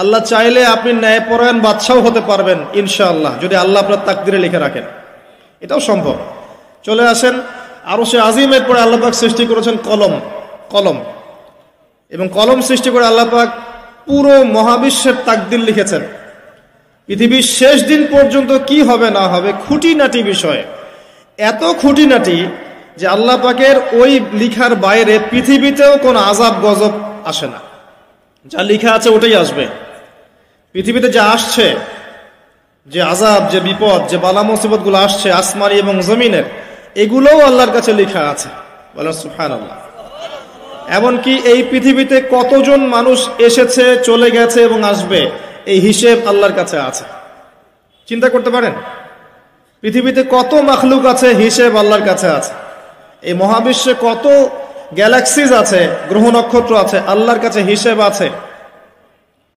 আল্লাহ চাইলে আপনি ন্যায়পরায়ণ বাদশাও হতে পারবেন ইনশাআল্লাহ, যদি আল্লাহ আপনার তাকদিরে লিখে রাখেন। এটাও সম্ভব। চলে আসেন আরশে আজিমের পরে আল্লাহ পাক সৃষ্টি করেছেন কলম, এবং কলম সৃষ্টি করে আল্লাহ পাক পুরো মহাবিশ্বের তাকদির লিখেছেন। পৃথিবীর শেষ দিন পর্যন্ত কি হবে না হবে খুঁটিনাটি বিষয়, এত খুঁটিনাটি যে আল্লাহ পাকের ওই লিখার বাইরে পৃথিবীতেও কোনো আযাব গজব আসে না। যা লিখা আছে ওটাই আসবে। পৃথিবীতে যা আসছে, যে আযাব, যে বিপদ, যে বালা মুসিবতগুলো আসছে আসমানি এবং জমিনের, এগুলোও আল্লাহর কাছে লেখা আছে। বলেন সুবহানাল্লাহ। এমনকি এই পৃথিবীতে কতজন মানুষ এসেছে, চলে গেছে এবং আসবে, এই হিসেব আল্লাহর কাছে আছে। চিন্তা করতে পারেন, পৃথিবীতে কত মাখলুক আছে, হিসেব আল্লাহর কাছে আছে। এই মহাবিশ্বে কত গ্যালাক্সিজ আছে, গ্রহ নক্ষত্র আছে, আল্লাহর কাছে হিসেব আছে।